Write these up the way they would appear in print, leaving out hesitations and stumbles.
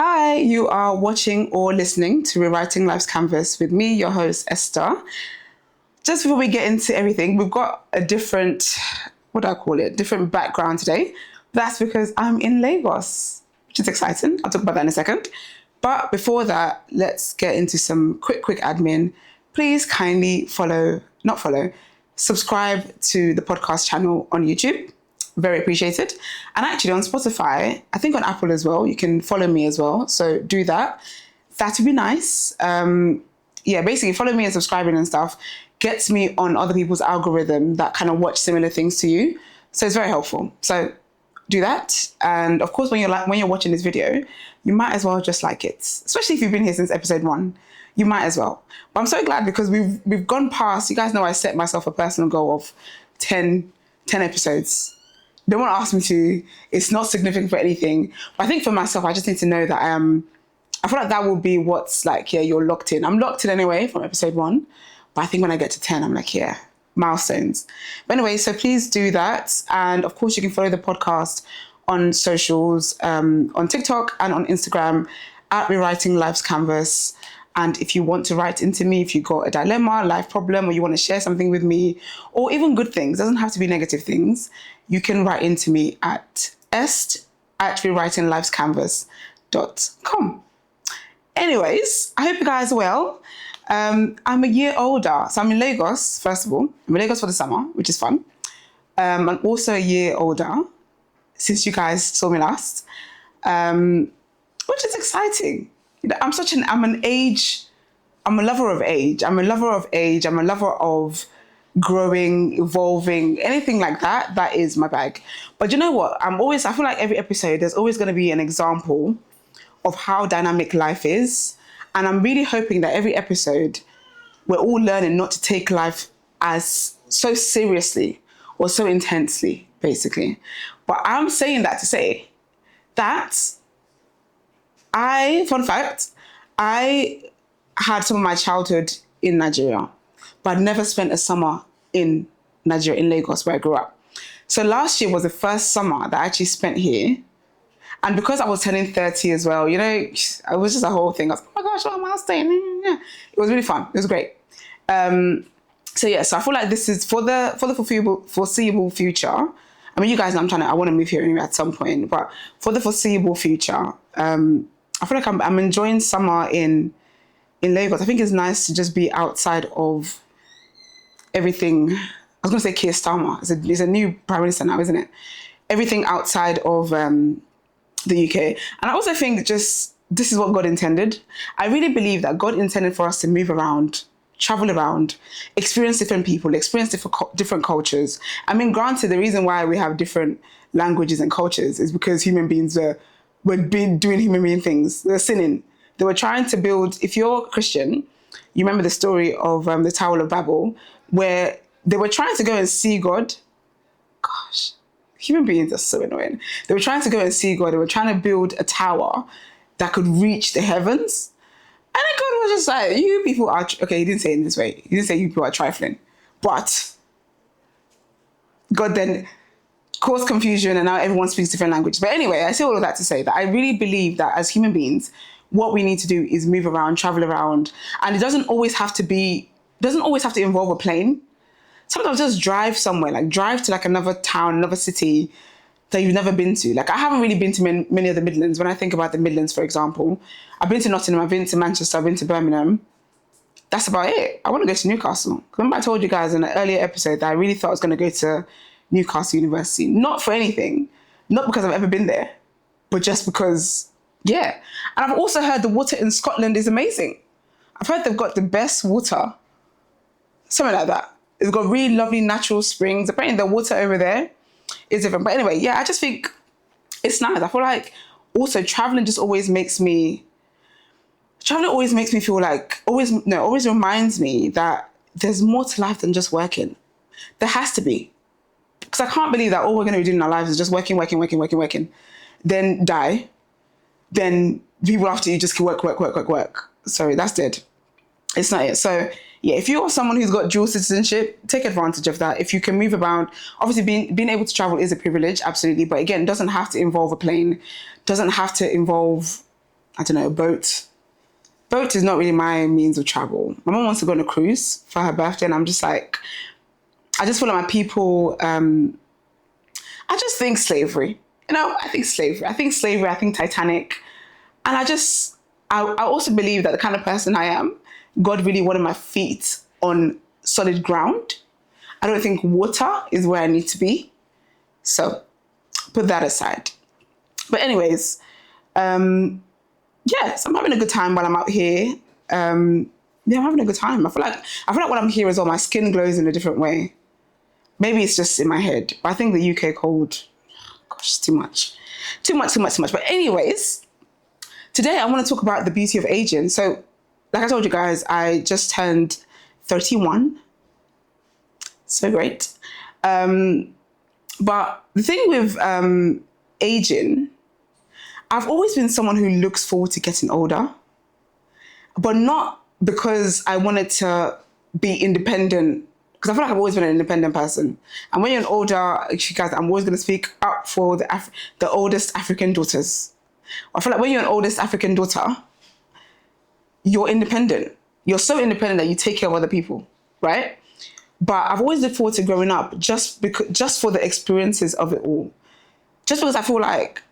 Hi, you are watching or listening to Rewriting Life's Canvas with me, your host, Esther. Just before we get into everything, we've got a different, different background today. That's because I'm in Lagos, which is exciting. I'll talk about that in a second. But before that, let's get into some quick admin. Please kindly subscribe to the podcast channel on YouTube. Very appreciated. And actually on Spotify, I think on Apple as well, you can follow me as well. So do that. That would be nice. Basically follow me and subscribing and stuff gets me on other people's algorithm that kind of watch similar things to you. So it's very helpful. So do that. And of course, when you're watching this video, you might as well just like it, especially if you've been here since episode 1. You might as well. But I'm so glad because we've gone past. You guys know I set myself a personal goal of 10 episodes. Don't want to ask me to. It's not significant for anything. But I think for myself, I just need to know that I feel like that will be what's like, yeah, you're locked in. I'm locked in anyway from episode 1. But I think when I get to 10, I'm like, yeah, milestones. But anyway, so please do that. And of course, you can follow the podcast on socials, on TikTok and on Instagram at Rewriting Life's Canvas. And if you want to write into me, if you've got a dilemma, life problem, or you want to share something with me, or even good things, doesn't have to be negative things, you can write into me at rewritinglifescanvas.com. Anyways, I hope you guys are well. I'm a year older. So I'm in Lagos, first of all. I'm in Lagos for the summer, which is fun. I'm also a year older since you guys saw me last, which is exciting. I'm a lover of age. I'm a lover of growing, evolving, anything like that. That is my bag. But you know what? I feel like every episode, there's always going to be an example of how dynamic life is. And I'm really hoping that every episode, we're all learning not to take life as so seriously or so intensely, basically. But I'm saying that to say that fun fact, I had some of my childhood in Nigeria, but I'd never spent a summer in Nigeria, in Lagos, where I grew up. So last year was the first summer that I actually spent here. And because I was turning 30 as well, it was just a whole thing. I was like, oh my gosh, what am I staying? Yeah. It was really fun. It was great. So I feel like this is for the foreseeable future. I mean, you guys know I want to move here anyway at some point, but for the foreseeable future, I feel like I'm enjoying summer in Lagos. I think it's nice to just be outside of everything. I was going to say Keir Starmer. It's a new prime minister now, isn't it? Everything outside of the UK. And I also think this is what God intended. I really believe that God intended for us to move around, travel around, experience different people, experience different cultures. I mean, granted, the reason why we have different languages and cultures is because human beings were doing human being things. They're sinning. They were trying to build, if you're Christian, you remember the story of the Tower of Babel, where they were trying to go and see God. Gosh, human beings are so annoying. They were trying to go and see God. They were trying to build a tower that could reach the heavens. And then God was just like, you people are, okay, he didn't say it in this way. He didn't say you people are trifling. But God then caused confusion and now everyone speaks different languages. But anyway, I say all of that to say that I really believe that as human beings, what we need to do is move around, travel around. And it doesn't always have to involve a plane. Sometimes just drive somewhere, like drive to like another town, another city that you've never been to. Like I haven't really been to many of the Midlands. When I think about the Midlands, for example, I've been to Nottingham, I've been to Manchester, I've been to Birmingham. That's about it. I want to go to Newcastle. Remember I told you guys in an earlier episode that I really thought I was going to go to Newcastle University. Not for anything, not because I've ever been there, but just because, yeah. And I've also heard the water in Scotland is amazing. I've heard they've got the best water, something like that. It's got really lovely natural springs. Apparently the water over there is different. But anyway, yeah, I just think it's nice. I feel like also traveling always makes me feel like, always reminds me that there's more to life than just working. There has to be. Because I can't believe that all we're going to be doing in our lives is just working, then die. Then people after you just work. Sorry, that's dead. It's not it. So yeah, if you're someone who's got dual citizenship, take advantage of that. If you can move around, obviously being able to travel is a privilege, absolutely. But again, it doesn't have to involve a plane, doesn't have to involve I don't know, a boat. Boat is not really my means of travel. My mom wants to go on a cruise for her birthday, and I'm just like, I just feel like my people, I just think slavery. I think slavery. I think Titanic. And I also believe that the kind of person I am, God really wanted my feet on solid ground. I don't think water is where I need to be. So put that aside. But anyways, yes, I'm having a good time while I'm out here. I'm having a good time. I feel like when I'm here as well, my skin glows in a different way. Maybe it's just in my head. But I think the UK cold, gosh, too much. But anyways, today I want to talk about the beauty of aging. So, like I told you guys, I just turned 31. So great. But the thing with aging, I've always been someone who looks forward to getting older, but not because I wanted to be independent, because I feel like I've always been an independent person. And when you're older, you guys, I'm always going to speak up for the oldest African daughters. I feel like when you're an oldest African daughter, you're independent. You're so independent that you take care of other people, right? But I've always looked forward to growing up just for the experiences of it all. Just because I feel like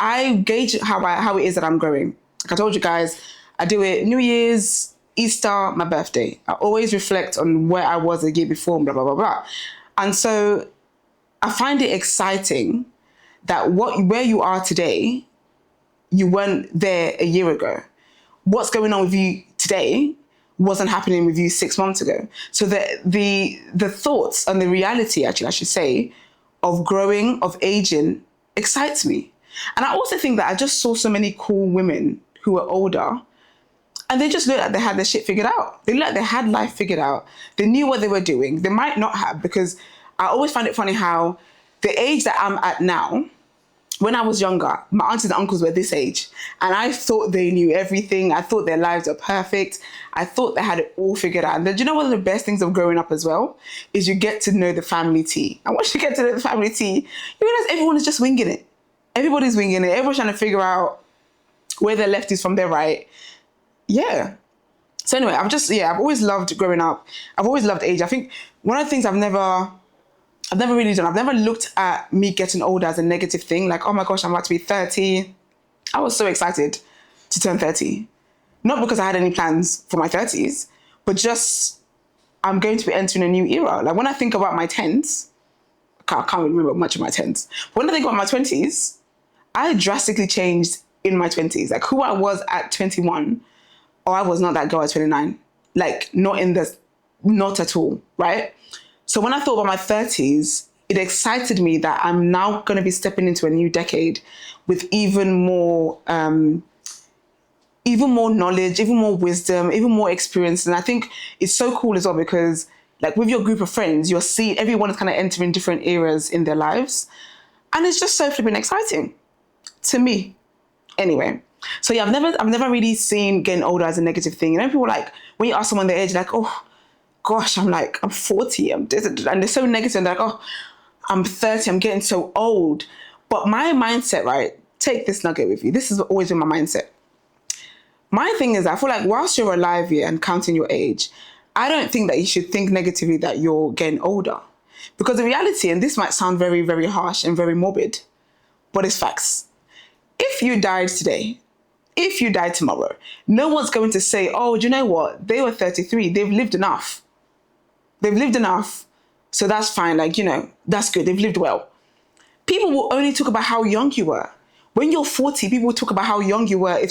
I gauge how it is that I'm growing. Like I told you guys, I do it New Year's, Easter, my birthday. I always reflect on where I was the year before, blah, blah, blah, blah. And so I find it exciting that where you are today, you weren't there a year ago. What's going on with you today wasn't happening with you 6 months ago. So the thoughts and the reality, actually, I should say, of growing, of aging, excites me. And I also think that I just saw so many cool women who were older, and they just looked like they had their shit figured out. They looked like they had life figured out. They knew what they were doing. They might not have, because I always find it funny how the age that I'm at now, when I was younger, my aunties and uncles were this age, and I thought they knew everything. I thought their lives were perfect. I thought they had it all figured out. And then, do you know one of the best things of growing up as well is you get to know the family tea. And once you get to know the family tea, you realize everyone is just winging it. Everybody's winging it. Everyone's trying to figure out where their left is from their right. Yeah. So anyway, I've always loved growing up. I've always loved age. I think one of the things I've never really done, I've never looked at me getting older as a negative thing. Like, oh my gosh, I'm about to be 30. I was so excited to turn 30. Not because I had any plans for my 30s, but just I'm going to be entering a new era. Like when I think about my 10s, I can't remember much of my 10s. But when I think about my 20s, I drastically changed in my 20s. Like who I was at 21, or I was not that girl at 29. Like not at all, right? So when I thought about my 30s, it excited me that I'm now going to be stepping into a new decade with even more knowledge, even more wisdom, even more experience. And I think it's so cool as well because like with your group of friends, you'll see everyone is kind of entering different eras in their lives. And it's just so flipping exciting to me. Anyway, so yeah, I've never really seen getting older as a negative thing. You know, people like, when you ask someone their age, like, oh, gosh, I'm 40, and they're so negative, and they're like, oh, I'm 30, I'm getting so old. But my mindset, right, take this nugget with you. This has always been my mindset. My thing is, I feel like whilst you're alive here and counting your age, I don't think that you should think negatively that you're getting older. Because the reality, and this might sound very, very harsh and very morbid, but it's facts. If you died today, if you died tomorrow, no one's going to say, oh, do you know what? They were 33. They've lived enough. So that's fine. Like, that's good. They've lived well. People will only talk about how young you were. When you're 40, people will talk about how young you were.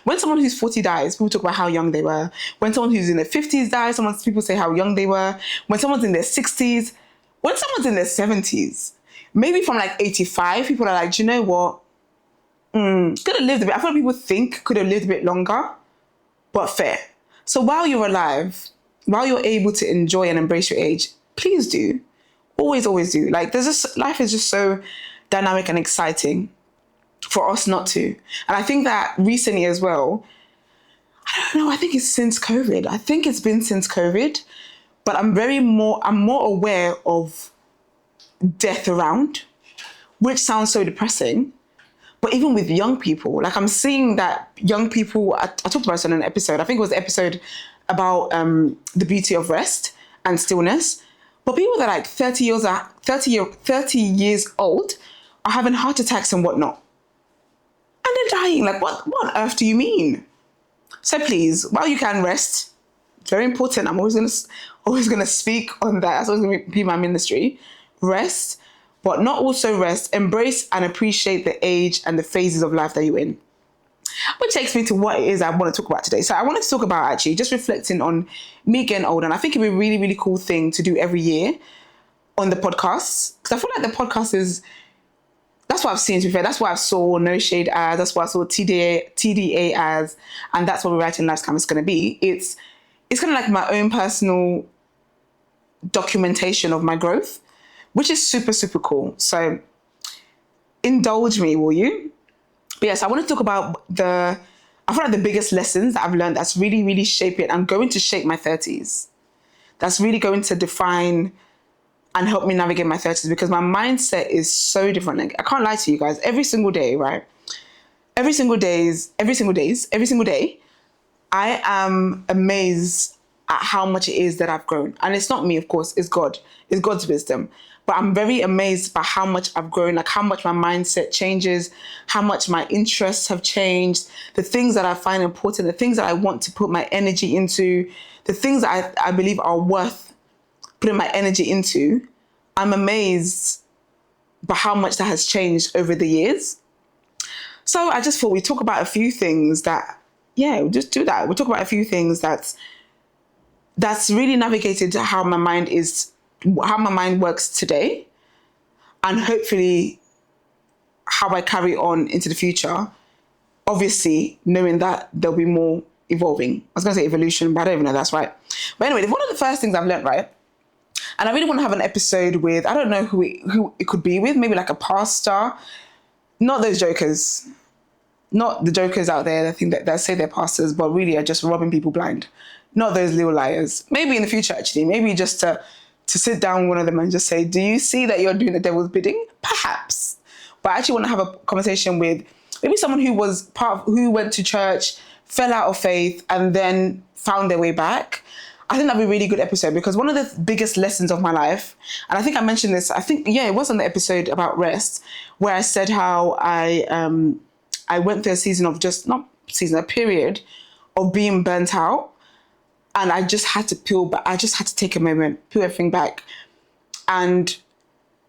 When someone who's 40 dies, people talk about how young they were. When someone who's in their 50s dies, people say how young they were. When someone's in their 60s, when someone's in their 70s, maybe from 85, people are like, do you know what? Could have lived a bit. I feel like people think could have lived a bit longer, but fair. So while you're alive, while you're able to enjoy and embrace your age, please do. Always, always do. Life is just so dynamic and exciting for us not to. And I think that recently as well, I don't know, I think it's since COVID. I think it's been since COVID, but I'm more aware of death around, which sounds so depressing. But even with young people, like I'm seeing that young people, I talked about this on an episode, I think it was the episode about the beauty of rest and stillness. But people that are like 30 years old are having heart attacks and whatnot. And they're dying. Like, what on earth do you mean? So please, while you can rest, it's very important. I'm always gonna speak on that. That's always gonna be my ministry. Rest, but not also rest. Embrace and appreciate the age and the phases of life that you're in. Which takes me to what it is I want to talk about today. So I wanted to talk about actually just reflecting on me getting older. And I think it'd be a really, really cool thing to do every year on the podcast. Because I feel like the podcast is, that's what I've seen, to be fair. That's what I saw No Shade as. That's what I saw TDA as. And that's what we're writing Life's Canvas is going to be. It's kind of like my own personal documentation of my growth, which is super, super cool. So indulge me, will you? But yes, I want to talk about I feel like the biggest lessons that I've learned that's really, really shaping and going to shape my 30s. That's really going to define and help me navigate my 30s, because my mindset is so different. Like, I can't lie to you guys. Every single day, right? Every single day, I am amazed at how much it is that I've grown. And it's not me, of course, it's God. It's God's wisdom. But I'm very amazed by how much I've grown, like how much my mindset changes, how much my interests have changed, the things that I find important, the things that I want to put my energy into, the things that I believe are worth putting my energy into. I'm amazed by how much that has changed over the years. So I just thought we'd talk about a few things we'll just do that. We'll talk about a few things that's really navigated how my mind works today, and hopefully how I carry on into the future. Obviously, knowing that there'll be more evolving. I was going to say evolution, but I don't even know that's right. But anyway, one of the first things I've learned, right? And I really want to have an episode with, I don't know who it could be with, maybe like a pastor, not those jokers, not the jokers out there that think that say they're pastors, but really are just robbing people blind. Not those little liars. Maybe in the future, actually, maybe just to sit down with one of them and just say, do you see that you're doing the devil's bidding? Perhaps. But I actually want to have a conversation with maybe someone who went to church, fell out of faith, and then found their way back. I think that'd be a really good episode, because one of the biggest lessons of my life, and I think I mentioned this, it was on the episode about rest, where I said how I went through a period of being burnt out. And I just had to take a moment, peel everything back. And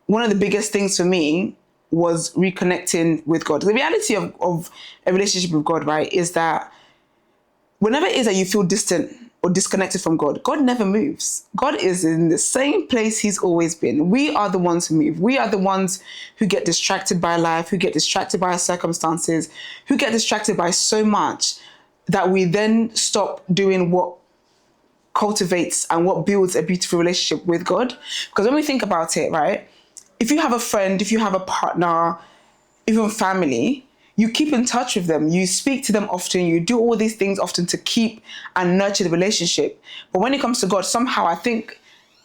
one of the biggest things for me was reconnecting with God. The reality of a relationship with God, right, is that whenever it is that you feel distant or disconnected from God, God never moves. God is in the same place he's always been. We are the ones who move. We are the ones who get distracted by life, who get distracted by our circumstances, who get distracted by so much that we then stop doing what cultivates and what builds a beautiful relationship with God. Because when we think about it, right, if you have a friend, if you have a partner, even family, you keep in touch with them, you speak to them often, you do all these things often to keep and nurture the relationship. But when it comes to God, somehow I think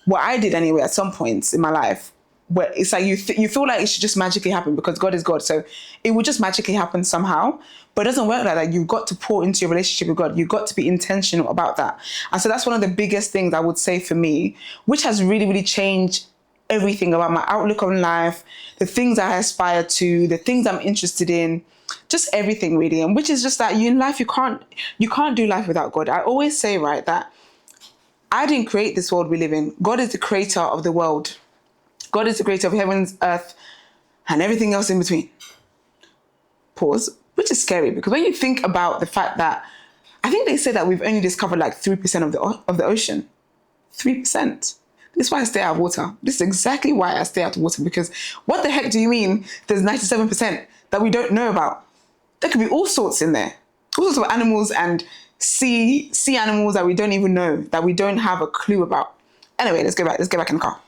what I did anyway at some points in my life, where it's like you feel like it should just magically happen because God is God. So it will just magically happen somehow. But it doesn't work like that. You've got to pour into your relationship with God. You've got to be intentional about that. And so that's one of the biggest things I would say for me, which has really, really changed everything about my outlook on life, the things I aspire to, the things I'm interested in, just everything really. And which is just that in life, you can't do life without God. I always say, right, that I didn't create this world we live in. God is the creator of the world. God is the creator of heavens, earth, and everything else in between. Pause. Which is scary, because when you think about the fact that, I think they say that we've only discovered like 3% of the ocean. 3%. This is why I stay out of water. This is exactly why I stay out of water, because what the heck do you mean there's 97% that we don't know about? There could be all sorts in there. All sorts of animals and sea animals that we don't even know, that we don't have a clue about. Anyway, let's get back in the car.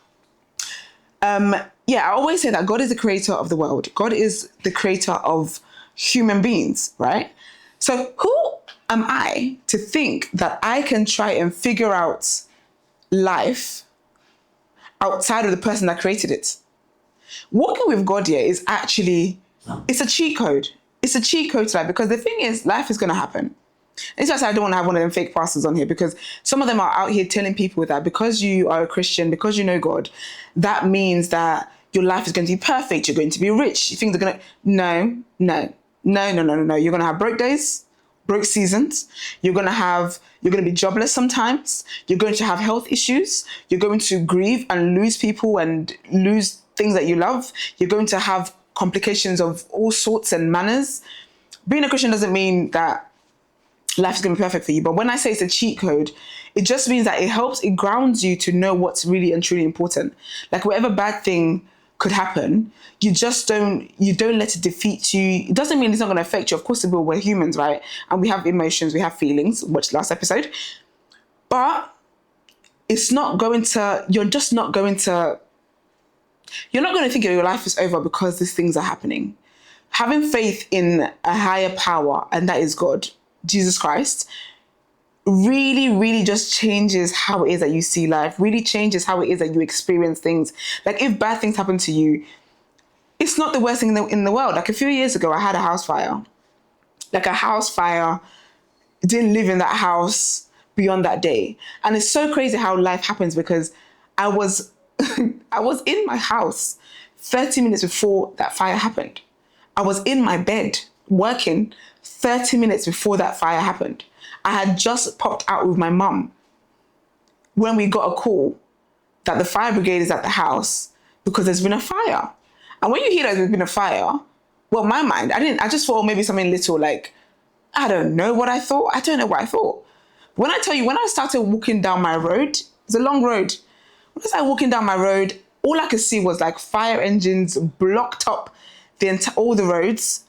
I always say that God is the creator of the world. God is the creator of human beings, right? So who am I to think that I can try and figure out life outside of the person that created it? Walking with God here is actually It's a cheat code. It's a cheat code to life, because the thing is, life is going to happen. It's just I don't want to have one of them fake pastors on here, because some of them are out here telling people that because you are a Christian, because you know God, that means that your life is going to be perfect. You're going to be rich. You think they're going to... No, no, no, no, no, no, no. You're going to have broke days, broke seasons. You're going to be jobless sometimes. You're going to have health issues. You're going to grieve and lose people and lose things that you love. You're going to have complications of all sorts and manners. Being a Christian doesn't mean that life is going to be perfect for you. But when I say it's a cheat code, it just means that it grounds you to know what's really and truly important. Like whatever bad thing could happen, you don't let it defeat you. It doesn't mean it's not going to affect you. Of course it will. We're humans, right? And we have emotions, we have feelings. Watch last episode. But you're not going to think your life is over because these things are happening. Having faith in a higher power, and that is God, Jesus Christ, really, really just changes how it is that you see life, really changes how it is that you experience things. Like if bad things happen to you, it's not the worst thing in the world. Like a few years ago, I had a house fire. Like a house fire, didn't live in that house beyond that day. And it's so crazy how life happens, because I was I was in my house 30 minutes before that fire happened. I was in my bed working 30 minutes before that fire happened. I had just popped out with my mum when we got a call that the fire brigade is at the house because there's been a fire. And when you hear that there's been a fire, well, my mind, I just thought maybe something little, like, I don't know what I thought. I don't know what I thought. When I tell you, when I started walking down my road, it's a long road. When I started walking down my road, all I could see was like fire engines blocked up all the roads.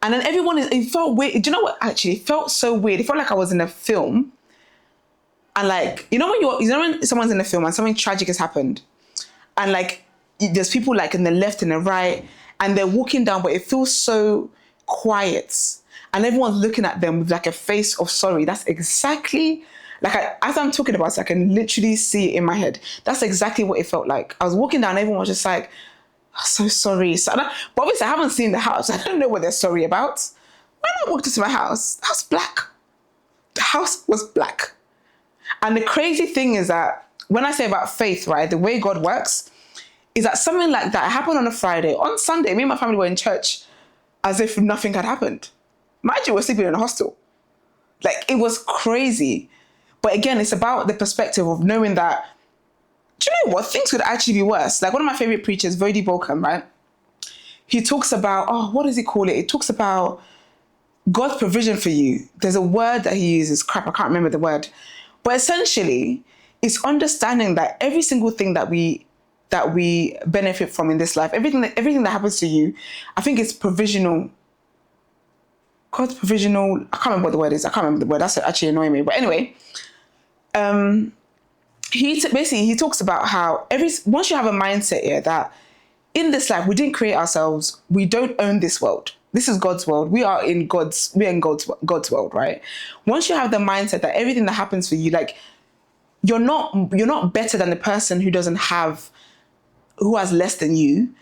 And then it felt weird. Do you know what? Actually, it felt so weird. It felt like I was in a film. And like, when someone's in a film and something tragic has happened, and like, there's people like in the left and the right, and they're walking down, but it feels so quiet. And everyone's looking at them with like a face of sorry. That's exactly, like, as I'm talking about it, I can literally see it in my head. That's exactly what it felt like. I was walking down, everyone was just like, so sorry. But obviously I haven't seen the house. I don't know what they're sorry about. When I walked into my house, the house was black. The house was black. And the crazy thing is that when I say about faith, right, the way God works is that something like that happened on a Friday. On Sunday, me and my family were in church as if nothing had happened. Mind you, we're sleeping in a hostel. Like, it was crazy. But again, it's about the perspective of knowing that, do you know what? Things could actually be worse. Like one of my favorite preachers, Vodi Bolcom, right? He talks about, what does he call it? It talks about God's provision for you. There's a word that he uses. Crap, I can't remember the word. But essentially, it's understanding that every single thing that we benefit from in this life, everything that happens to you, I think it's provisional. God's provisional. I can't remember what the word is. I can't remember the word. That's actually annoying me. But anyway, he talks about how once you have a mindset here that in this life we didn't create ourselves, we don't own this world. This is God's world. We're in God's world, right? Once you have the mindset that everything that happens for you, like you're not better than the person who has less than you.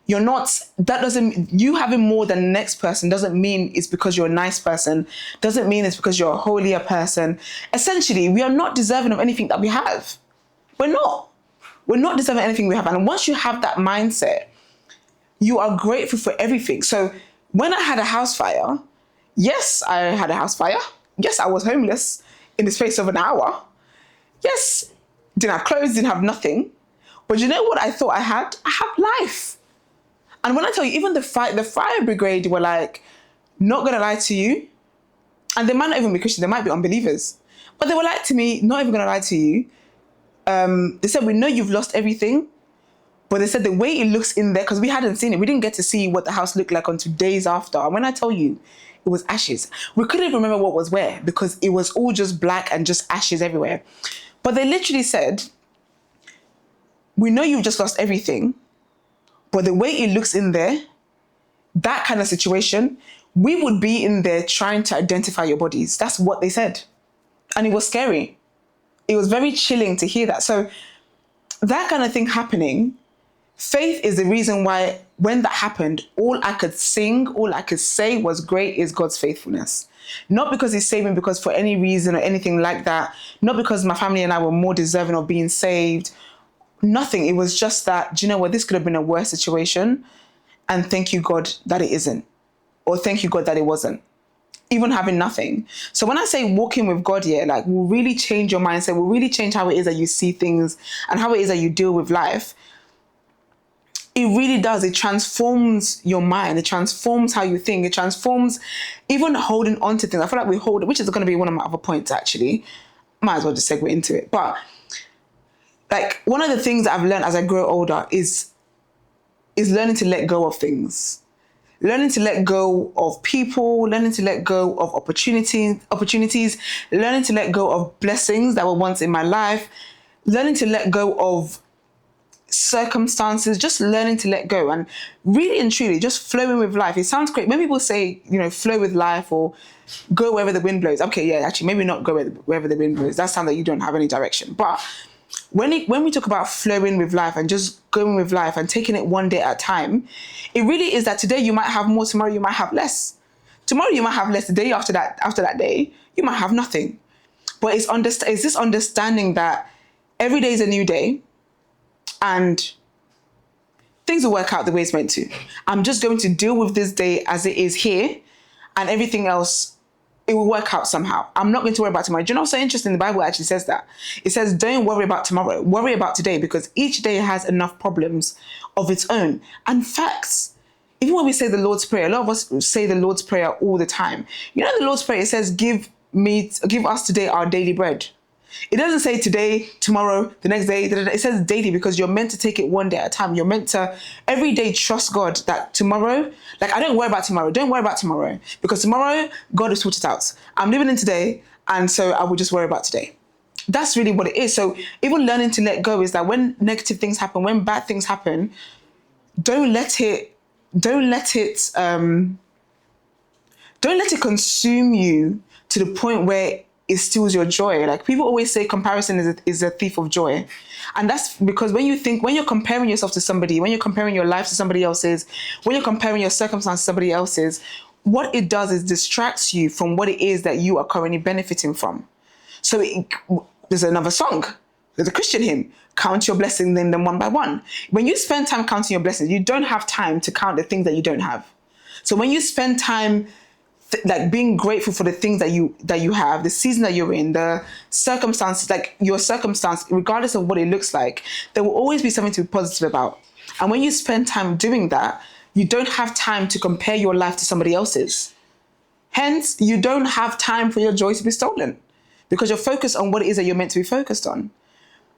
You having more than the next person doesn't mean it's because you're a nice person, doesn't mean it's because you're a holier person. Essentially, we are not deserving of anything that we have. We're not deserving anything we have. And once you have that mindset, you are grateful for everything. So when I had a house fire, yes, I had a house fire. Yes, I was homeless in the space of an hour. Yes, didn't have clothes, didn't have nothing. But you know what I thought I had? I have life. And when I tell you, even the fire brigade were like, not going to lie to you. And they might not even be Christian, they might be unbelievers. But they were like to me, not even going to lie to you. They said, we know you've lost everything. But they said the way it looks in there, because we hadn't seen it, we didn't get to see what the house looked like until days after. And when I tell you, it was ashes. We couldn't even remember what was where because it was all just black and just ashes everywhere. But they literally said, we know you've just lost everything. But the way it looks in there, that kind of situation, we would be in there trying to identify your bodies. That's what they said. And it was scary. It was very chilling to hear that. So that kind of thing happening, faith is the reason why when that happened, all I could sing, all I could say was, great is God's faithfulness. Not because he saved me because for any reason or anything like that. Not because my family and I were more deserving of being saved. Nothing. It was just that, do you know what? This could have been a worse situation. And thank you, God, that it isn't. Or thank you, God, that it wasn't. Even having nothing. So when I say walking with God, yeah, like will really change your mindset, will really change how it is that you see things and how it is that you deal with life. It really does. It transforms your mind. It transforms how you think. It transforms even holding on to things. I feel like we hold it, which is going to be one of my other points, actually. Might as well just segue into it. But like one of the things that I've learned as I grow older is learning to let go of things. Learning to let go of people, learning to let go of opportunities, learning to let go of blessings that were once in my life, learning to let go of circumstances, just learning to let go and really and truly just flowing with life. It sounds great. When people say, flow with life or go wherever the wind blows. Okay, yeah, actually, maybe not go wherever the wind blows. That sounds like you don't have any direction. But when we talk about flowing with life and just going with life and taking it one day at a time, it really is that today you might have more, tomorrow you might have less. Tomorrow you might have less, the day after that day, you might have nothing. But it's this understanding that every day is a new day and things will work out the way it's meant to. I'm just going to deal with this day as it is here, and everything else, it will work out somehow. I'm not going to worry about tomorrow. Do you know what's so interesting? The Bible actually says that. It says, don't worry about tomorrow. Worry about today, because each day has enough problems of its own. And facts. Even when we say the Lord's Prayer, a lot of us say the Lord's Prayer all the time. You know the Lord's Prayer, it says, give us today our daily bread. It doesn't say today, tomorrow, the next day. It says daily, because you're meant to take it one day at a time. You're meant to every day trust God that tomorrow, like I don't worry about tomorrow. Don't worry about tomorrow, because tomorrow God will sort it out. I'm living in today, and so I will just worry about today. That's really what it is. So even learning to let go is that when negative things happen, when bad things happen, don't let it consume you to the point where it steals your joy. Like people always say comparison is a thief of joy. And that's because when you're comparing yourself to somebody, when you're comparing your life to somebody else's, when you're comparing your circumstance to somebody else's, what it does is distracts you from what it is that you are currently benefiting from. So there's another song. There's a Christian hymn. Count your blessings, name them one by one. When you spend time counting your blessings, you don't have time to count the things that you don't have. So when you spend time like being grateful for the things that you have, the season that you're in, the circumstances, like your circumstance, regardless of what it looks like, there will always be something to be positive about. And when you spend time doing that, you don't have time to compare your life to somebody else's. Hence, you don't have time for your joy to be stolen, because you're focused on what it is that you're meant to be focused on.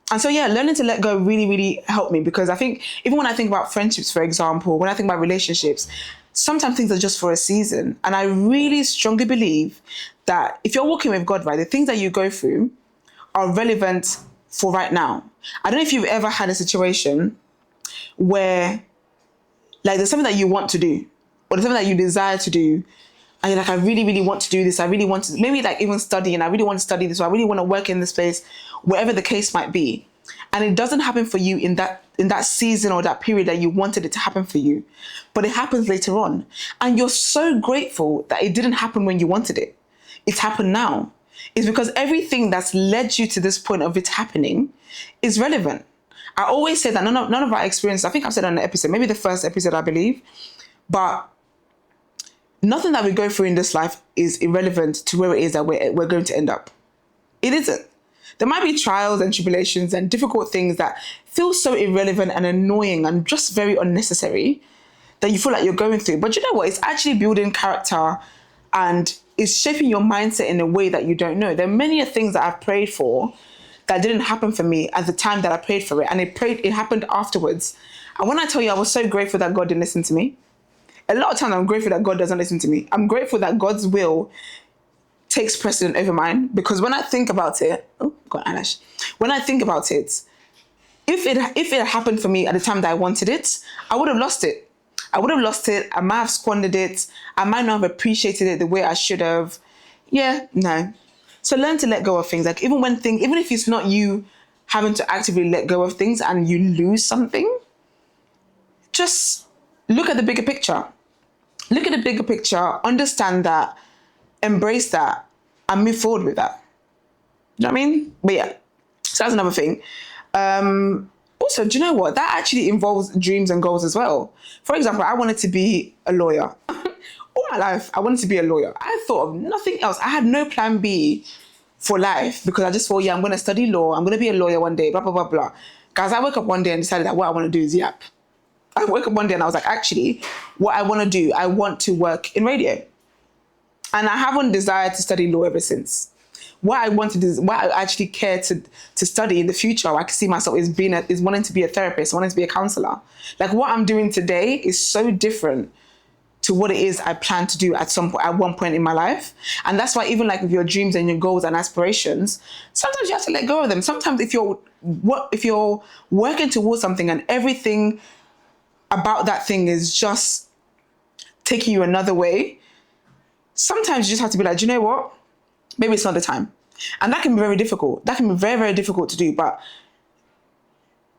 And so, yeah, learning to let go really, really helped me, because I think even when I think about friendships, for example, when I think about relationships, sometimes things are just for a season. And I really strongly believe that if you're walking with God, right, the things that you go through are relevant for right now. I don't know if you've ever had a situation where like there's something that you want to do, or there's something that you desire to do, and you're like, I really, really want to do this. I really want to, maybe like even study, and I really want to study this, or I really want to work in this place, wherever the case might be. And it doesn't happen for you in that season or that period that you wanted it to happen for you, but it happens later on. And you're so grateful that it didn't happen when you wanted it. It's happened now. It's because everything that's led you to this point of it happening is relevant. I always say that none of our experiences, I think I've said on an episode, maybe the first episode, I believe, but nothing that we go through in this life is irrelevant to where it is that we're going to end up. It isn't. There might be trials and tribulations and difficult things that feel so irrelevant and annoying and just very unnecessary that you feel like you're going through. But you know what? It's actually building character, and it's shaping your mindset in a way that you don't know. There are many things that I've prayed for that didn't happen for me at the time that I prayed for it. And it happened afterwards. And when I tell you, I was so grateful that God didn't listen to me. A lot of times I'm grateful that God doesn't listen to me. I'm grateful that God's will takes precedent over mine, because when I think about it, when I think about it, if it had happened for me at the time that I wanted it, I would have lost it. I might have squandered it. I might not have appreciated it the way I should have. Yeah, no. So learn to let go of things. Like even if it's not you having to actively let go of things and you lose something, just look at the bigger picture. Look at the bigger picture, understand that, embrace that, and move forward with that. You know what I mean? But yeah, so that's another thing. Also, do you know what? That actually involves dreams and goals as well. For example, I wanted to be a lawyer. All my life, I wanted to be a lawyer. I thought of nothing else. I had no plan B for life because I just thought, yeah, I'm going to study law. I'm going to be a lawyer one day, blah, blah, blah, blah. Guys, I woke up one day and decided that what I want to do is yap. I woke up one day and I was like, actually, what I want to do, I want to work in radio. And I haven't desired to study law ever since. What I wanted is what I actually care to study in the future. I can see myself is wanting to be a therapist, wanting to be a counselor. Like what I'm doing today is so different to what it is I plan to do at one point in my life. And that's why even like with your dreams and your goals and aspirations, sometimes you have to let go of them. Sometimes if you're working towards something and everything about that thing is just taking you another way, sometimes you just have to be like, do you know what? Maybe it's not the time. And that can be very difficult. That can be very, very difficult to do, but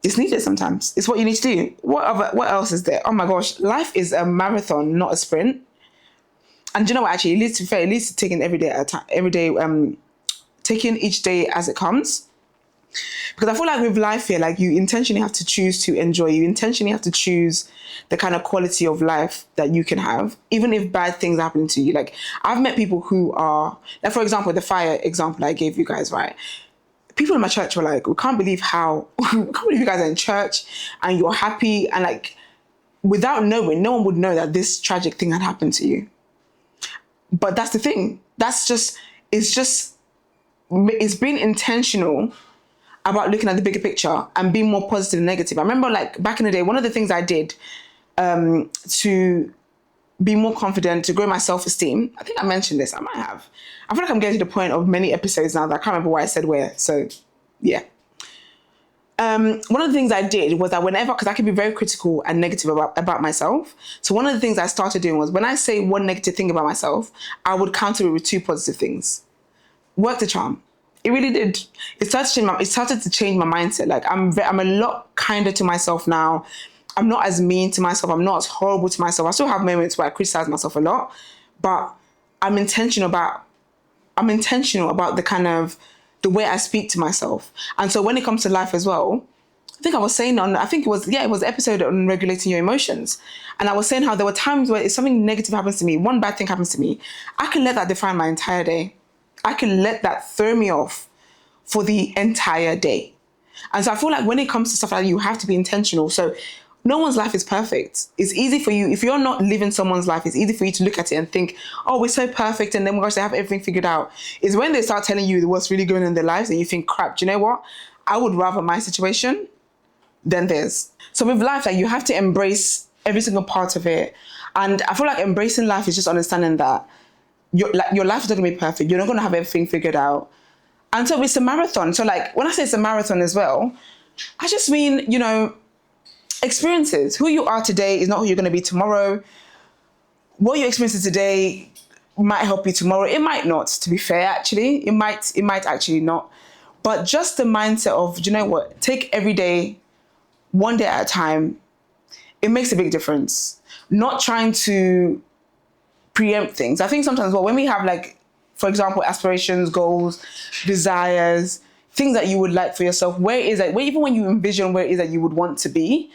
it's needed sometimes. It's what you need to do. What else is there? Oh my gosh, life is a marathon, not a sprint. And do you know what? Actually, it leads to taking every day at a time. Taking each day as it comes. Because I feel like with life here, like you intentionally have to choose to enjoy. You intentionally have to choose the kind of quality of life that you can have, even if bad things happen to you. Like I've met people who are, like for example, the fire example I gave you guys, right? People in my church were like, we can't believe you guys are in church and you're happy. And like, without knowing, no one would know that this tragic thing had happened to you. But that's the thing. It's being intentional about looking at the bigger picture and being more positive than negative. I remember like back in the day, one of the things I did to be more confident, to grow my self-esteem, I think I mentioned this, I might have. I feel like I'm getting to the point of many episodes now that I can't remember what I said where. So yeah. One of the things I did was that because I can be very critical and negative about myself. So one of the things I started doing was when I say one negative thing about myself, I would counter it with two positive things. Worked the charm. It really did. It started to change my mindset. Like I'm a lot kinder to myself now. I'm not as mean to myself. I'm not as horrible to myself. I still have moments where I criticize myself a lot, but I'm intentional about the kind of the way I speak to myself. And so when it comes to life as well, I think I was saying it was the episode on regulating your emotions. And I was saying how there were times where if something negative happens to me, one bad thing happens to me, I can let that define my entire day. I can let that throw me off for the entire day. And so I feel like when it comes to stuff like that, you have to be intentional. So no one's life is perfect. It's easy for you, if you're not living someone's life, it's easy for you to look at it and think, oh, we're so perfect. And then gosh, they have everything figured out. It's when they start telling you what's really going on in their lives and you think, crap, do you know what? I would rather my situation than theirs. So with life, like you have to embrace every single part of it. And I feel like embracing life is just understanding that your life is not going to be perfect. You're not going to have everything figured out. And so it's a marathon. So like when I say it's a marathon as well, I just mean, experiences. Who you are today is not who you're going to be tomorrow. What you're experiencing today might help you tomorrow. It might not, to be fair, actually. It might actually not. But just the mindset of, do you know what? Take every day, one day at a time. It makes a big difference. Not trying to preempt things. I think sometimes, when we have like, for example, aspirations, goals, desires, things that you would like for yourself, even when you envision where it is that you would want to be,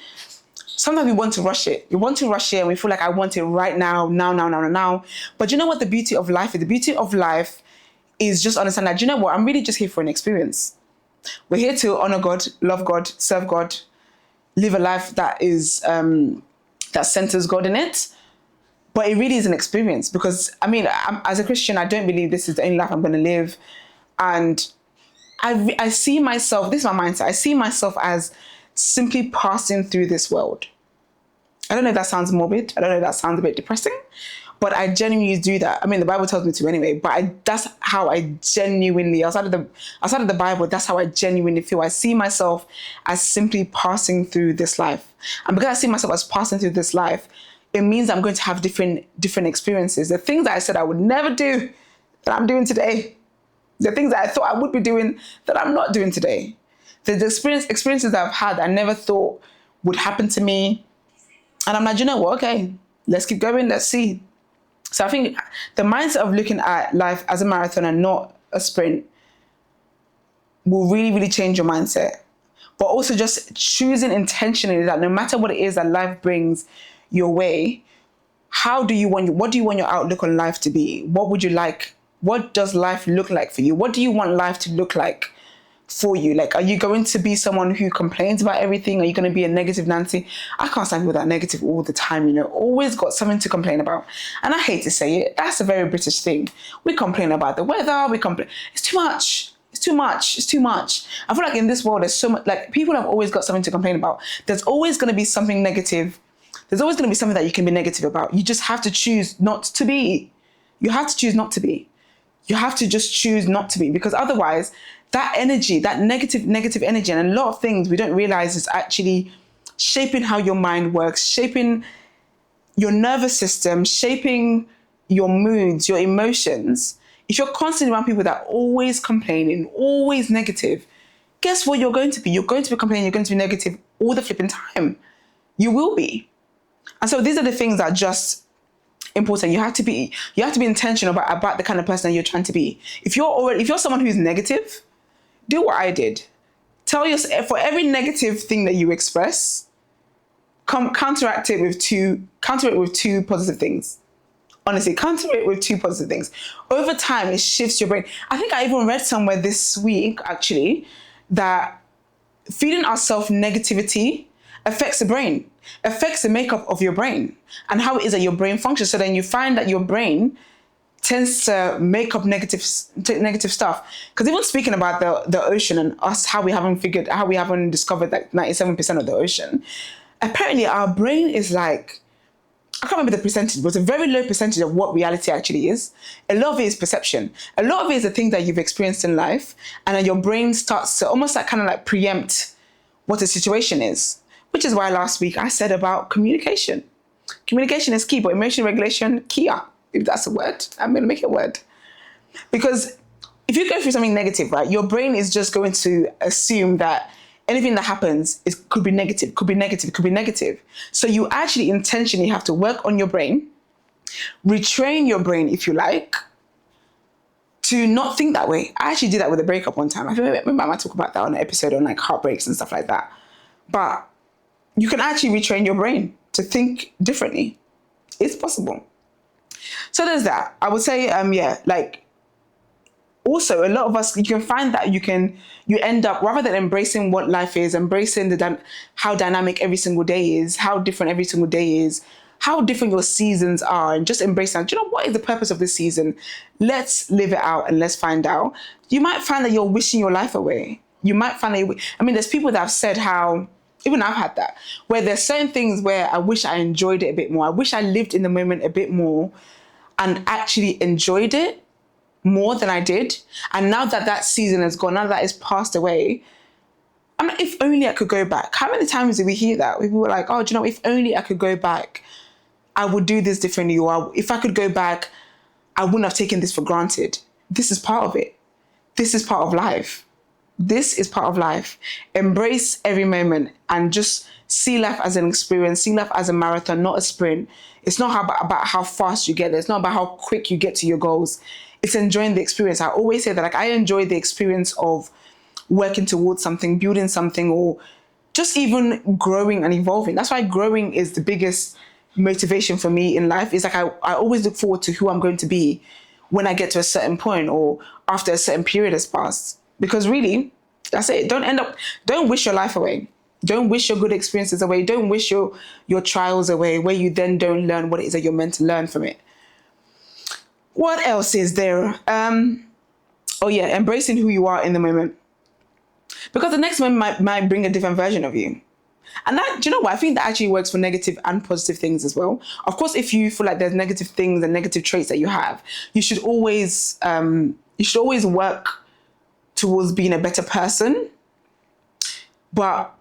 sometimes we want to rush it. We want to rush it and we feel like I want it right now. But you know what the beauty of life is? The beauty of life is just understand that, you know what? I'm really just here for an experience. We're here to honor God, love God, serve God, live a life that is, that centers God in it. But it really is an experience because, as a Christian, I don't believe this is the only life I'm going to live. And I see myself, this is my mindset, I see myself as simply passing through this world. I don't know if that sounds morbid. I don't know if that sounds a bit depressing, but I genuinely do that. The Bible tells me to anyway, but that's how I genuinely, outside of the Bible, that's how I genuinely feel. I see myself as simply passing through this life. And because I see myself as passing through this life, it means I'm going to have different experiences. The things that I said I would never do that I'm doing today. The things that I thought I would be doing that I'm not doing today. The experiences that I've had I never thought would happen to me. And I'm like, you know what? Okay, let's keep going. Let's see. So I think the mindset of looking at life as a marathon and not a sprint will really, really change your mindset. But also just choosing intentionally that no matter what it is that life brings your way, what do you want your outlook on life to be? What would you like? What does life look like for you? What do you want life to look like for you? Like, are you going to be someone who complains about everything? Are you going to be a negative Nancy? I can't stand people that are negative all the time, always got something to complain about. And I hate to say it, that's a very British thing. We complain about the weather, it's too much. It's too much. It's too much. I feel like in this world, there's so much, like, people have always got something to complain about. There's always going to be something negative. There's always going to be something that you can be negative about. You just have to choose not to be. You have to choose not to be. You have to just choose not to be, because otherwise that energy, that negative energy, and a lot of things we don't realize is actually shaping how your mind works, shaping your nervous system, shaping your moods, your emotions. If you're constantly around people that are always complaining, always negative, guess what you're going to be? You're going to be complaining, you're going to be negative all the flipping time. You will be. And so these are the things that are just important. You have to be intentional about the kind of person that you're trying to be. If you're someone who's negative, do what I did. Tell yourself, for every negative thing that you express, counteract it with two positive things. Honestly, counter it with two positive things. Over time, it shifts your brain. I think I even read somewhere this week, actually, that feeding ourselves negativity affects the brain, affects the makeup of your brain and how it is that your brain functions. So then you find that your brain tends to make up negative stuff. Because even speaking about the ocean and us, how we haven't discovered that 97% of the ocean, apparently our brain is like, I can't remember the percentage, but it's a very low percentage of what reality actually is. A lot of it is perception. A lot of it is the thing that you've experienced in life, and then your brain starts to almost like kind of like preempt what the situation is, which is why last week I said about communication. Communication is key, but emotion regulation, kia, if that's a word. I'm going to make it a word. Because if you go through something negative, right, your brain is just going to assume that anything that happens could be negative. So you actually intentionally have to work on your brain, retrain your brain, if you like, to not think that way. I actually did that with a breakup one time. I remember I might talk about that on an episode on like heartbreaks and stuff like that. But you can actually retrain your brain to think differently. It's possible. So there's that. I would say, also, a lot of us, you can find that you end up, rather than embracing what life is, embracing how dynamic every single day is, how different every single day is, how different your seasons are, and just embracing that. Do you know what is the purpose of this season? Let's live it out and let's find out. You might find that you're wishing your life away. You might find that there's people that have said how, even I've had that, where there's certain things where I wish I enjoyed it a bit more. I wish I lived in the moment a bit more and actually enjoyed it more than I did. And now that season has gone, now that it's passed away, I'm like, if only I could go back. How many times did we hear that? People were like, oh, do you know, if only I could go back, I would do this differently. Or if I could go back, I wouldn't have taken this for granted. This is part of it. This is part of life. This is part of life. Embrace every moment and just see life as an experience, see life as a marathon, not a sprint. It's not about how fast you get there. It's not about how quick you get to your goals. It's enjoying the experience. I always say that, like, I enjoy the experience of working towards something, building something, or just even growing and evolving. That's why growing is the biggest motivation for me in life. It's like I always look forward to who I'm going to be when I get to a certain point or after a certain period has passed. Because really, that's it. Don't wish your life away. Don't wish your good experiences away. Don't wish your trials away, where you then don't learn what it is that you're meant to learn from it. What else is there? Embracing who you are in the moment. Because the next moment might bring a different version of you. And that, do you know what? I think that actually works for negative and positive things as well. Of course, if you feel like there's negative things and negative traits that you have, you should always work towards being a better person. But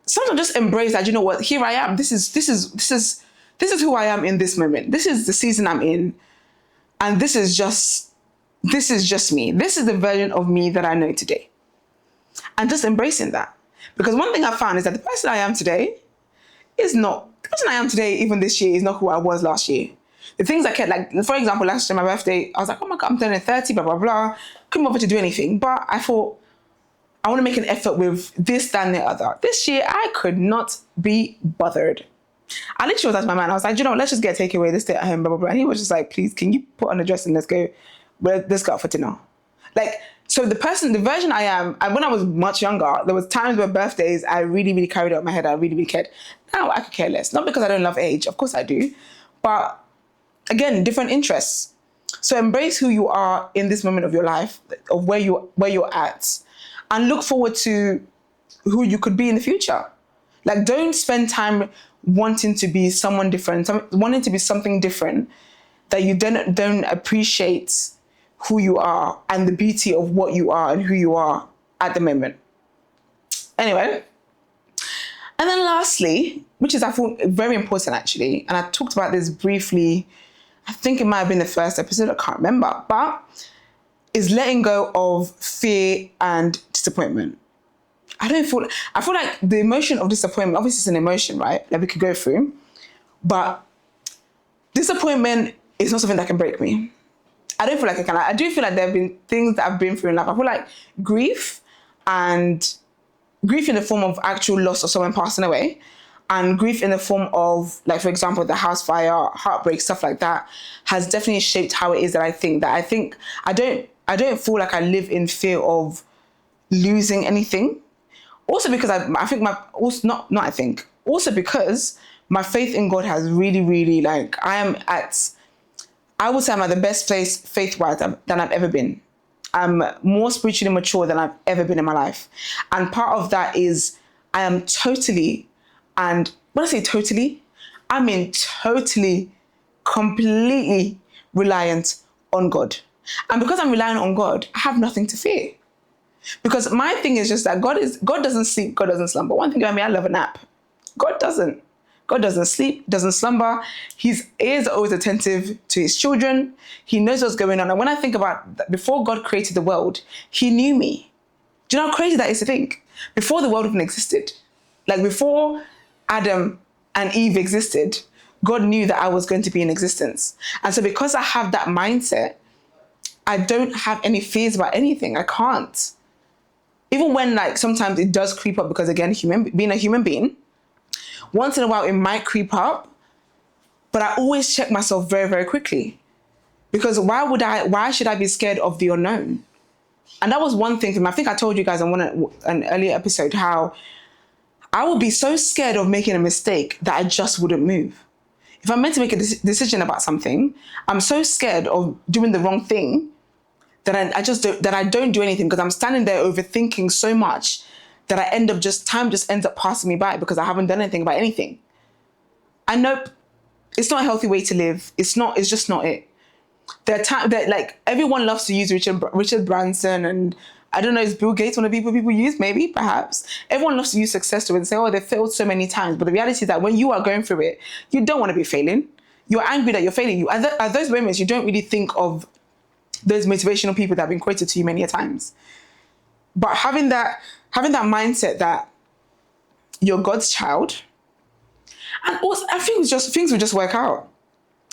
sometimes just embrace that, you know what, here I am. This is who I am in this moment. This is the season I'm in. And this is just me. This is the version of me that I know today. And just embracing that. Because one thing I found is that the person I am today is not the person I am today, even this year, is not who I was last year. The things I kept, like, for example, last year, my birthday, I was like, oh my God, I'm turning 30, blah, blah, blah. Couldn't bother to do anything. But I thought, I want to make an effort with this, that, and the other. This year, I could not be bothered. I literally was at my man. I was like, you know, let's just get a takeaway, let's stay at home, blah, blah, blah. And he was just like, please, can you put on a dress and let's go out for dinner. Like, so the version I am, and when I was much younger, there was times where birthdays, I really, really carried it on my head. I really, really cared. Now I could care less. Not because I don't love age. Of course I do. But again, different interests. So embrace who you are in this moment of your life, of where you're at, and look forward to who you could be in the future. Like, don't spend time wanting to be someone different, wanting to be something different that you don't appreciate who you are and the beauty of what you are and who you are at the moment. Anyway, and then lastly, which is I thought very important actually, and I talked about this briefly, I think it might have been the first episode, I can't remember, but is letting go of fear and disappointment. I feel like the emotion of disappointment, obviously it's an emotion, right, that we could go through, but disappointment is not something that can break me. I don't feel like I can. I do feel like there have been things that I've been through in life. I feel like grief in the form of actual loss of someone passing away, and grief in the form of, like, for example, the house fire, heartbreak, stuff like that, has definitely shaped how it is that I think. I don't feel like I live in fear of losing anything. Also because also because my faith in God has really, really, like, I would say I'm at the best place faith-wise than I've ever been. I'm more spiritually mature than I've ever been in my life. And part of that is I am totally, and when I say totally, I mean totally, completely reliant on God. And because I'm reliant on God, I have nothing to fear. Because my thing is just that God doesn't sleep, God doesn't slumber. One thing about me, I love a nap. God doesn't. God doesn't sleep, doesn't slumber. His ears are always attentive to his children. He knows what's going on. And when I think about that, before God created the world, he knew me. Do you know how crazy that is to think? Before the world even existed, like before Adam and Eve existed, God knew that I was going to be in existence. And so because I have that mindset, I don't have any fears about anything. I can't. Even when, like, sometimes it does creep up, because again, being a human being, once in a while, it might creep up, but I always check myself very, very quickly. Because why should I be scared of the unknown? And that was one thing. I think I told you guys on an earlier episode how I would be so scared of making a mistake that I just wouldn't move. If I'm meant to make a decision about something, I'm so scared of doing the wrong thing that I don't do anything, because I'm standing there overthinking so much that I end up time just ends up passing me by because I haven't done anything about anything. I know it's not a healthy way to live. It's just not it. There are times that, like, everyone loves to use Richard Branson, and I don't know, is Bill Gates one of the people use? Maybe, perhaps. Everyone loves to use success stories and say, oh, they failed so many times. But the reality is that when you are going through it, you don't want to be failing. You're angry that you're failing. At those moments, you don't really think of those motivational people that have been quoted to you many a times. But having that mindset that you're God's child, and also I think things will just work out.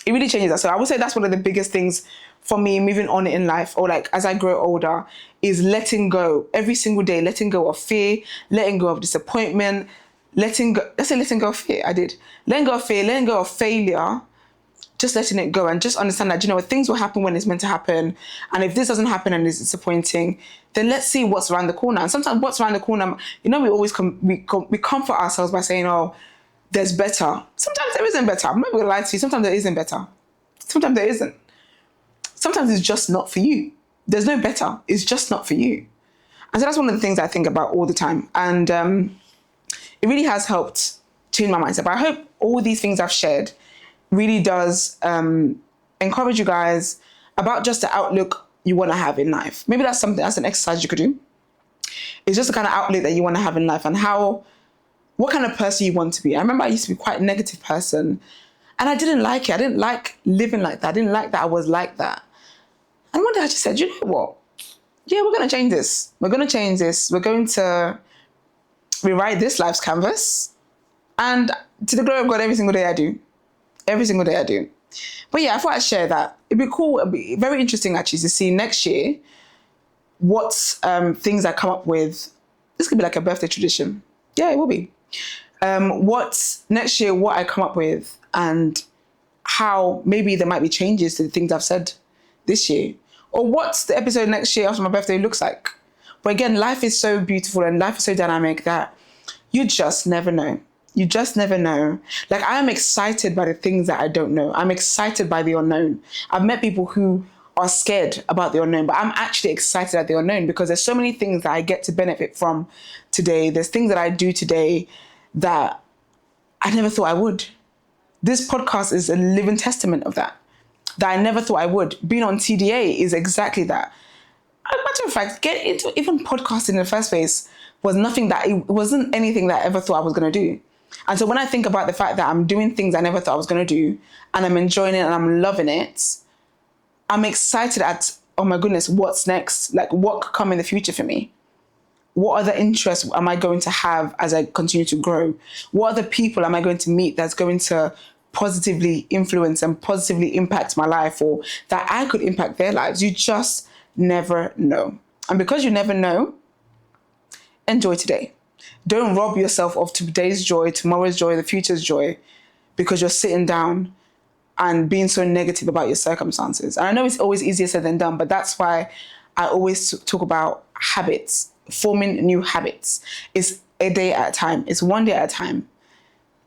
It really changes that. So I would say that's one of the biggest things for me moving on in life, or like as I grow older, is letting go every single day, letting go of fear, letting go of disappointment, letting go of fear. Letting go of fear, letting go of failure, just letting it go, and just understand that, you know, things will happen when it's meant to happen. And if this doesn't happen and it's disappointing, then let's see what's around the corner. And sometimes what's around the corner, you know, we always we comfort ourselves by saying, oh, there's better. Sometimes there isn't better. I'm not going to lie to you. Sometimes there isn't better. Sometimes there isn't. Sometimes it's just not for you. There's no better. It's just not for you. And so that's one of the things I think about all the time. And it really has helped change my mindset. But I hope all these things I've shared really does encourage you guys about just the outlook you want to have in life. Maybe that's an exercise you could do. It's just the kind of outlook that you want to have in life, and what kind of person you want to be. I remember I used to be quite a negative person, and I didn't like it. I didn't like living like that. I didn't like that I was like that. And one day I just said, you know what? Yeah, we're going to change this. We're going to change this. We're going to rewrite this life's canvas. And To the glory of God, every single day I do. Every single day I do. But yeah, I thought I'd share that. It'd be cool. It'd be very interesting actually to see next year what things I come up with. This could be like a birthday tradition. Yeah, it will be. What next year, what I come up with, and how maybe there might be changes to the things I've said this year, or what the episode next year after my birthday looks like. But again, life is so beautiful and life is so dynamic that you just never know. You just never know. Like, I am excited by the things that I don't know. I'm excited by the unknown. I've met people who are scared about the unknown, but I'm actually excited at the unknown because there's so many things that I get to benefit from today. There's things that I do today that I never thought I would. This podcast is a living testament of that I never thought I would. Being on TDA is exactly that. As a matter of fact, get into even podcasting in the first place was nothing that, it wasn't anything that I ever thought I was going to do. And so when I think about the fact that I'm doing things I never thought I was going to do, and I'm enjoying it and I'm loving it, I'm excited at, oh my goodness, what's next? Like, what could come in the future for me? What other interests am I going to have as I continue to grow? What other people am I going to meet that's going to positively influence and positively impact my life, or that I could impact their lives? You just never know. And because you never know, enjoy today. Don't rob yourself of today's joy, tomorrow's joy, the future's joy, because you're sitting down and being so negative about your circumstances. And I know it's always easier said than done, but that's why I always talk about habits, forming new habits. It's a day at a time. It's one day at a time.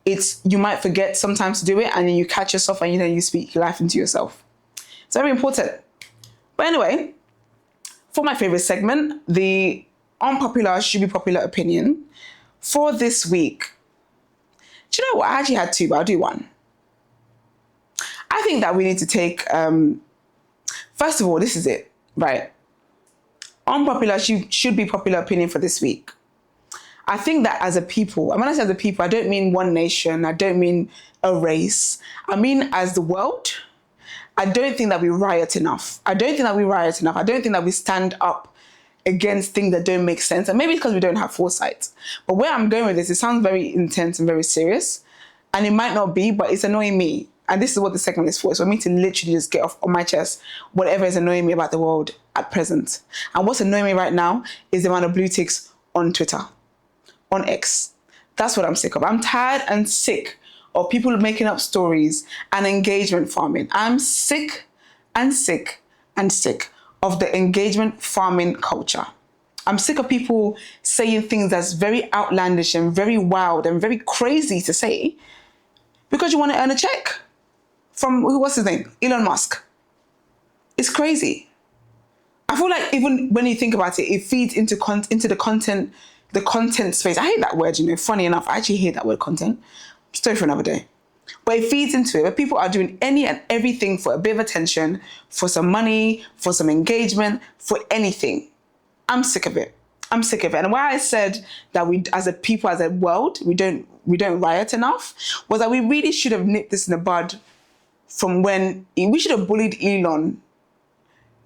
You might forget sometimes to do it, and then you catch yourself and you speak life into yourself. It's very important. But anyway, for my favorite segment, the unpopular should be popular opinion for this week. Do you know what? I actually had two, but I'll do one. I think that we need to take, first of all, this is it, right? Unpopular should be popular opinion for this week. I think that as a people, and when I say as a people, I don't mean one nation, I don't mean a race, I mean as the world, I don't think that we riot enough. I don't think that we stand up against things that don't make sense. And maybe it's because we don't have foresight. But where I'm going with this, it sounds very intense and very serious. And it might not be, but it's annoying me. And this is what the segment is for. It's for me to literally just get off on my chest whatever is annoying me about the world at present. And what's annoying me right now is the amount of blue ticks on Twitter, on X. That's what I'm sick of. I'm tired and sick of people making up stories and engagement farming. I'm sick and sick and sick of the engagement farming culture. I'm sick of people saying things that's very outlandish and very wild and very crazy to say because you want to earn a check from, what's his name? Elon Musk. It's crazy. I feel like even when you think about it, it feeds into the content space. I hate that word, funny enough, I actually hate that word content. Story for another day. But it feeds into it, where people are doing any and everything for a bit of attention, for some money, for some engagement, for anything. I'm sick of it. And why I said that we, as a people, as a world, we don't riot enough, was that we really should have nipped this in the bud from when we should have bullied Elon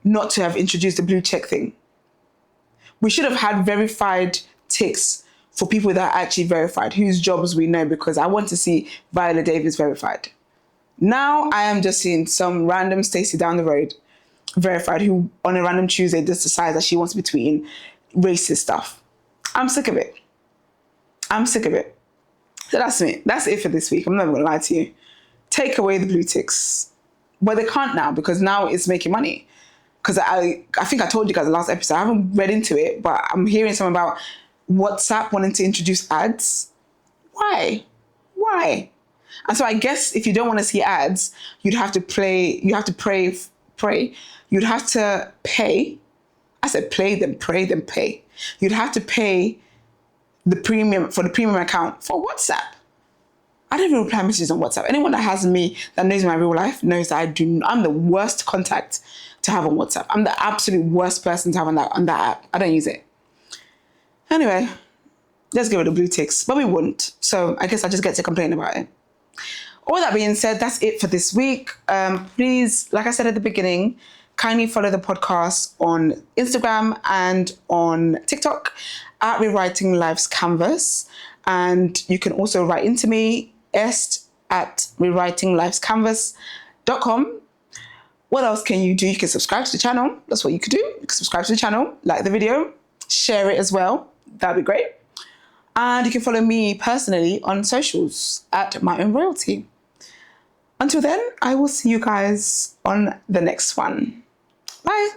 not to have introduced the blue check thing. We should have had verified ticks for people that are actually verified, whose jobs we know, because I want to see Viola Davis verified. Now I am just seeing some random Stacey down the road verified who on a random Tuesday just decides that she wants to be tweeting racist stuff. I'm sick of it. So that's me. That's it for this week. I'm never going to lie to you. Take away the blue ticks. But they can't now, because now it's making money. Because I think I told you guys in the last episode, I haven't read into it, but I'm hearing something about WhatsApp wanting to introduce ads. Why? And so I guess if you don't want to see ads, you'd have to pray. You'd have to pay. I said play, then pray, then pay. You'd have to pay the premium account for WhatsApp. I don't even reply messages on WhatsApp. Anyone that has me, that knows my real life, knows that I'm the worst contact to have on WhatsApp. I'm the absolute worst person to have on that app. I don't use it. Anyway, let's get rid of blue ticks, but we wouldn't. So I guess I just get to complain about it. All that being said, that's it for this week. Please, like I said at the beginning, kindly follow the podcast on Instagram and on TikTok at Rewriting Life's Canvas. And you can also write into me est@rewritinglifescanvas.com. What else can you do? You can subscribe to the channel. That's what you could do. You can subscribe to the channel, like the video, share it as well. That'd be great. And you can follow me personally on socials at My Own Royalty. Until then, I will see you guys on the next one. Bye.